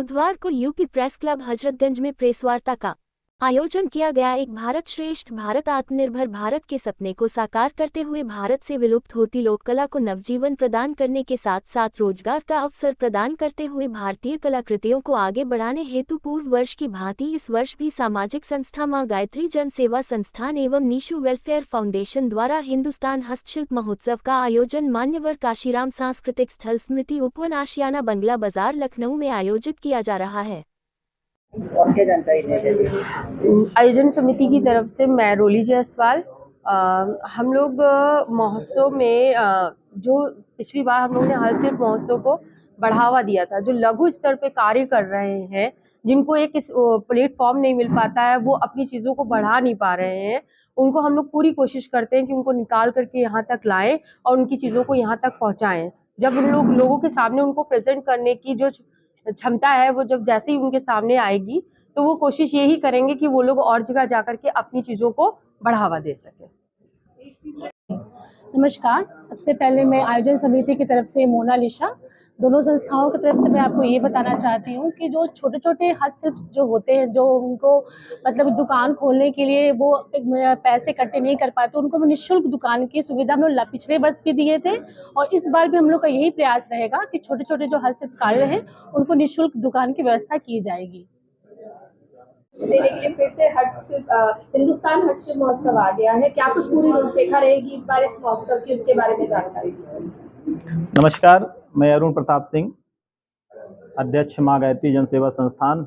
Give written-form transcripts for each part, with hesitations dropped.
बुधवार को UP press club Hazratganj में प्रेस वार्ता का आयोजन किया गया। एक भारत श्रेष्ठ भारत आत्मनिर्भर भारत के सपने को साकार करते हुए भारत से विलुप्त होती लोक कला को नवजीवन प्रदान करने के साथ साथ रोजगार का अवसर प्रदान करते हुए भारतीय कलाकृतियों को आगे बढ़ाने हेतु पूर्व वर्ष की भांति इस वर्ष भी सामाजिक संस्था मां गायत्री जन सेवा संस्थान एवं नीशू वेलफेयर फाउंडेशन द्वारा हिंदुस्तान हस्तशिल्प महोत्सव का आयोजन मान्यवर काशीराम सांस्कृतिक स्थल स्मृति उपवन आशियाना बंगला बाजार लखनऊ में आयोजित किया जा रहा है। और क्या जानकारी देंगे? आयोजन समिति की तरफ से मैं रोली जायसवाल। हम लोग महोत्सव में जो पिछली बार हम लोग ने हस्तशिल्प महोत्सव को बढ़ावा दिया था, जो लघु स्तर पे कार्य कर रहे हैं, जिनको एक प्लेटफॉर्म नहीं मिल पाता है, वो अपनी चीज़ों को बढ़ा नहीं पा रहे हैं, उनको हम लोग पूरी कोशिश करते हैं कि उनको निकाल करके यहाँ तक लाएं और उनकी चीज़ों को यहाँ तक पहुँचाएं। जब उन लोगों के सामने उनको प्रेजेंट करने की जो क्षमता है, वो जब जैसे ही उनके सामने आएगी तो वो कोशिश यही करेंगे कि वो लोग और जगह जाकर के अपनी चीज़ों को बढ़ावा दे सकें। नमस्कार। सबसे पहले मैं आयोजन समिति की तरफ से मोनालिसा, दोनों संस्थाओं की तरफ से मैं आपको ये बताना चाहती हूँ कि जो छोटे छोटे हस्तशिल्प जो होते हैं, जो उनको मतलब दुकान खोलने के लिए वो पैसे इकट्ठे नहीं कर पाते, उनको हम निःशुल्क दुकान की सुविधा हम लोग पिछले वर्ष भी दिए थे और इस बार भी हम लोग का यही प्रयास रहेगा कि छोटे छोटे जो हस्तशिल्प कार्य हैं उनको निःशुल्क दुकान की व्यवस्था की जाएगी। देने के लिए फिर से हिंदुस्तान हस्तशिल्प महोत्सव आ गया है, क्या कुछ पूरी रूपरेखा रहेगी इस बार इस महोत्सव की, उसके बारे में जानकारी दीजिए। नमस्कार, मैं अरुण प्रताप सिंह, अध्यक्ष मां गायत्री जन सेवा संस्थान,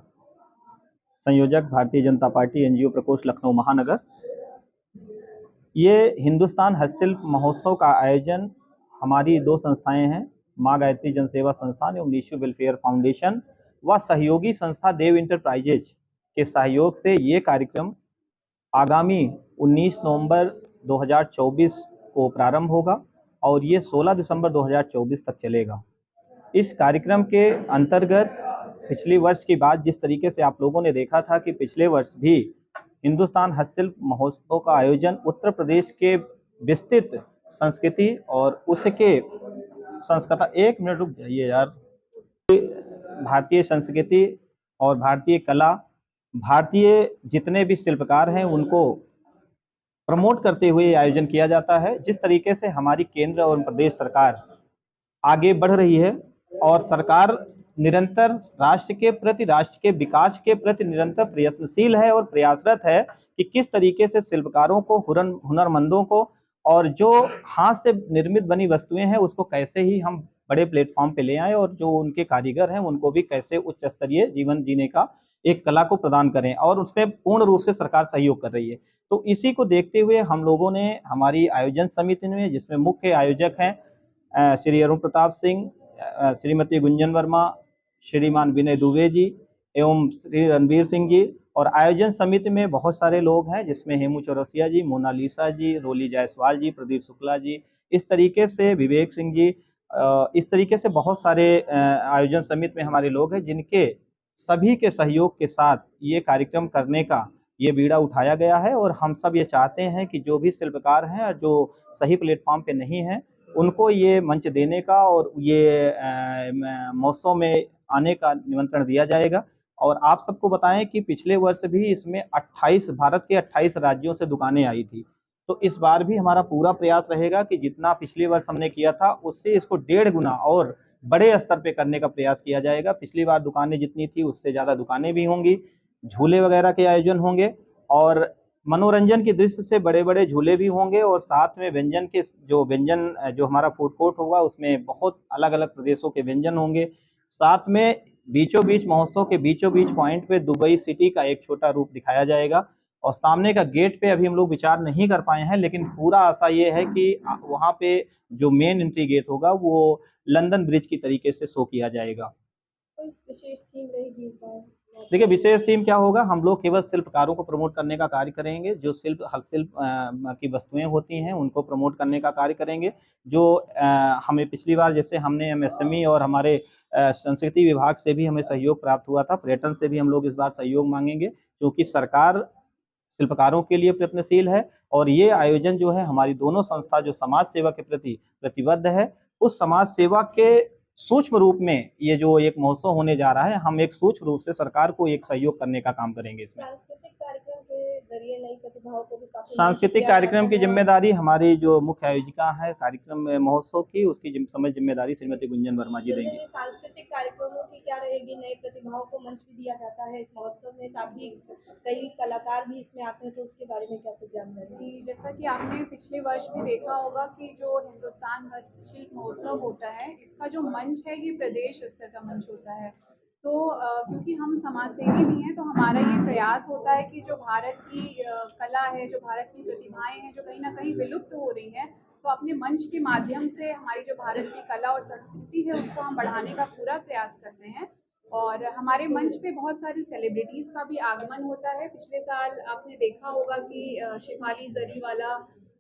संयोजक भारतीय जनता पार्टी एनजीओ प्रकोष्ठ लखनऊ महानगर। ये हिंदुस्तान हस्तशिल्प महोत्सव का आयोजन हमारी दो संस्थाएं हैं, मां गायत्री जन सेवा संस्थान एवं नीशू वेलफेयर फाउंडेशन व सहयोगी संस्था देव इंटरप्राइजेज के सहयोग से ये कार्यक्रम आगामी 19 नवंबर 2024 को प्रारंभ होगा और ये 16 दिसंबर 2024 तक चलेगा। इस कार्यक्रम के अंतर्गत पिछले वर्ष की बात, जिस तरीके से आप लोगों ने देखा था कि पिछले वर्ष भी हिंदुस्तान हस्तशिल्प महोत्सव का आयोजन उत्तर प्रदेश के विस्तृत संस्कृति और उसके एक मिनट रुक जाइए यार, भारतीय संस्कृति और भारतीय कला, भारतीय जितने भी शिल्पकार हैं उनको प्रमोट करते हुए आयोजन किया जाता है। जिस तरीके से हमारी केंद्र और प्रदेश सरकार आगे बढ़ रही है और सरकार निरंतर राष्ट्र के विकास के प्रति निरंतर प्रयत्नशील है और प्रयासरत है कि किस तरीके से शिल्पकारों को, हुनरमंदों को और जो हाथ से निर्मित बनी वस्तुएं हैं उसको कैसे ही हम बड़े प्लेटफॉर्म पे ले आए और जो उनके कारीगर हैं उनको भी कैसे उच्च स्तरीय जीवन जीने का एक कला को प्रदान करें, और उसमें पूर्ण रूप से सरकार सहयोग कर रही है। तो इसी को देखते हुए हम लोगों ने हमारी आयोजन समिति में, जिसमें मुख्य आयोजक हैं श्री अरुण प्रताप सिंह, श्रीमती गुंजन वर्मा, श्रीमान विनय दुबे जी एवं श्री रणवीर सिंह जी, और आयोजन समिति में बहुत सारे लोग हैं जिसमें हेमू चौरसिया जी, मोनालिसा जी, रोली जायसवाल जी, प्रदीप शुक्ला जी, इस तरीके से विवेक सिंह जी, इस तरीके से बहुत सारे आयोजन समिति में हमारे लोग हैं जिनके सभी के सहयोग के साथ ये कार्यक्रम करने का ये बीड़ा उठाया गया है। और हम सब ये चाहते हैं कि जो भी शिल्पकार हैं और जो सही प्लेटफॉर्म पे नहीं हैं उनको ये मंच देने का और ये महोत्सव में आने का निमंत्रण दिया जाएगा। और आप सबको बताएं कि पिछले वर्ष भी इसमें 28 भारत के 28 राज्यों से दुकानें आई थी, तो इस बार भी हमारा पूरा प्रयास रहेगा कि जितना पिछले वर्ष हमने किया था उससे इसको 1.5 गुना और बड़े स्तर पे करने का प्रयास किया जाएगा। पिछली बार दुकानें जितनी थी उससे ज़्यादा दुकानें भी होंगी, झूले वगैरह के आयोजन होंगे और मनोरंजन की दृष्टि से बड़े बड़े झूले भी होंगे, और साथ में व्यंजन जो हमारा फूड कोर्ट होगा उसमें बहुत अलग अलग प्रदेशों के व्यंजन होंगे। साथ में बीचों बीच महोत्सव के बीचों बीच पॉइंट पे दुबई सिटी का एक छोटा रूप दिखाया जाएगा। और सामने का गेट पे अभी हम लोग विचार नहीं कर पाए हैं, लेकिन पूरा आशा ये है कि वहाँ पे जो मेन एंट्री गेट होगा वो लंदन ब्रिज की तरीके से शो किया जाएगा। विशेष थीम रहेगी इस बार? देखिए, विशेष थीम क्या होगा, हम लोग केवल शिल्पकारों को प्रमोट करने का कार्य करेंगे, जो हस्तशिल्प की वस्तुएं होती हैं उनको प्रमोट करने का कार्य करेंगे। जो हमें पिछली बार जैसे हमने एमएसएमई और हमारे संस्कृति विभाग से भी हमें सहयोग प्राप्त हुआ था, पर्यटन से भी हम लोग इस बार सहयोग मांगेंगे क्योंकि सरकार शिल्पकारों के लिए प्रयत्नशील है और ये आयोजन जो है हमारी दोनों संस्था जो समाज सेवा के प्रति प्रतिबद्ध है, उस समाज सेवा के सूक्ष्म रूप में ये जो एक महोत्सव होने जा रहा है, हम एक सूक्ष्म रूप से सरकार को एक सहयोग करने का काम करेंगे इसमें। सांस्कृतिक कार्यक्रम के जरिए नई प्रतिभाओं को भी काफी सांस्कृतिक कार्यक्रम की जिम्मेदारी हमारी जो मुख्य आयोजिका है कार्यक्रम महोत्सव की, उसकी समझ जिम्मेदारी श्रीमती गुंजन वर्मा जी देंगी। सांस्कृतिक कार्यक्रमों की क्या रहेगी, नई प्रतिभाओं को मंच भी दिया जाता है इस महोत्सव में, साथ ही कई कलाकार भी इसमें आते हैं, तो उसके बारे में क्या कुछ जानकारी? जी, जैसा कि आपने पिछले वर्ष भी देखा होगा कि जो हिंदुस्तान हस्तशिल्प महोत्सव होता है, इसका जो मंच है ये प्रदेश स्तर का मंच होता है। तो क्योंकि हम समाज सेवी भी हैं, तो हमारा ये प्रयास होता है कि जो भारत की कला है, जो भारत की प्रतिभाएं हैं, जो कहीं ना कहीं विलुप्त हो रही हैं, तो अपने मंच के माध्यम से हमारी जो भारत की कला और संस्कृति है उसको हम बढ़ाने का पूरा प्रयास करते हैं। और हमारे मंच पे बहुत सारी सेलिब्रिटीज़ का भी आगमन होता है। पिछले साल आपने देखा होगा कि शिफाली जरीवाला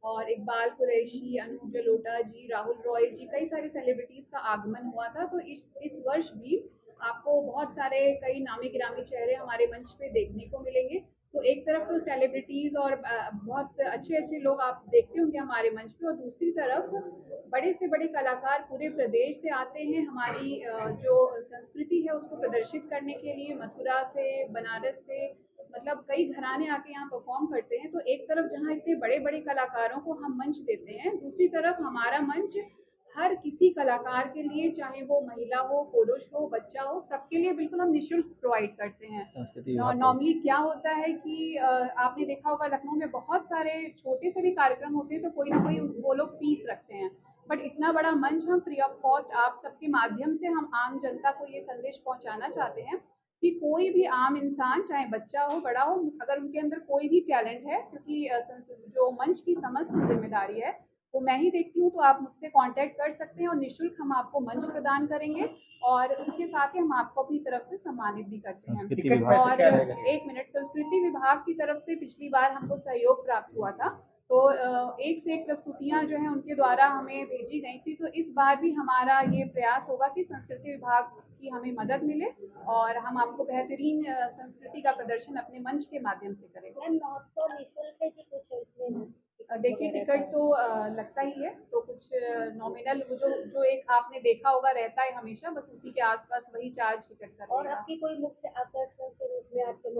और इकबाल कुरैशी, अनूप जलोटा जी, राहुल रॉय जी, कई सारे सेलिब्रिटीज़ का आगमन हुआ था। तो इस वर्ष भी आपको बहुत सारे कई नामी गिरामी चेहरे हमारे मंच पे देखने को मिलेंगे। तो एक तरफ तो सेलिब्रिटीज़ और बहुत अच्छे लोग आप देखते होंगे हमारे मंच पे, और दूसरी तरफ बड़े से बड़े कलाकार पूरे प्रदेश से आते हैं हमारी जो संस्कृति है उसको प्रदर्शित करने के लिए। मथुरा से, बनारस से, मतलब कई घराने आके यहाँ परफॉर्म करते हैं। तो एक तरफ जहाँ इतने बड़े बड़े कलाकारों को हम मंच देते हैं, दूसरी तरफ हमारा मंच हर किसी कलाकार के लिए, चाहे वो महिला हो, पुरुष हो, बच्चा हो, सबके लिए बिल्कुल हम निःशुल्क प्रोवाइड करते हैं। नॉर्मली क्या होता है कि आपने देखा होगा लखनऊ में बहुत सारे छोटे से भी कार्यक्रम होते हैं, तो कोई ना कोई वो लोग फीस रखते हैं। बट इतना बड़ा मंच हम फ्री ऑफ कॉस्ट आप सबके माध्यम से हम आम जनता को ये संदेश पहुंचाना चाहते हैं कि कोई भी आम इंसान, चाहे बच्चा हो, बड़ा हो, अगर उनके अंदर कोई भी टैलेंट है, क्योंकि जो मंच की समस्त जिम्मेदारी है वो मैं ही देखती हूँ, तो आप मुझसे कांटेक्ट कर सकते हैं और निःशुल्क हम आपको मंच प्रदान करेंगे, और उसके साथ ही हम आपको अपनी तरफ से सम्मानित भी करते हैं। और एक मिनट, संस्कृति विभाग की तरफ से पिछली बार हमको सहयोग प्राप्त हुआ था, तो एक से एक प्रस्तुतियां जो हैं उनके द्वारा हमें भेजी गई थी। तो इस बार भी हमारा ये प्रयास होगा कि संस्कृति विभाग की हमें मदद मिले और हम आपको बेहतरीन संस्कृति का प्रदर्शन अपने मंच के माध्यम से करेंगे। महोत्सव निःशुल्क है कि कुछ इसमें देखिए, टिकट तो लगता ही है, तो कुछ नॉमिनल जो एक आपने देखा होगा रहता है हमेशा, बस उसी के आसपास वही चार्ज टिकट का और आपकी कोई मुख्य आकर्षण के रूप में आपके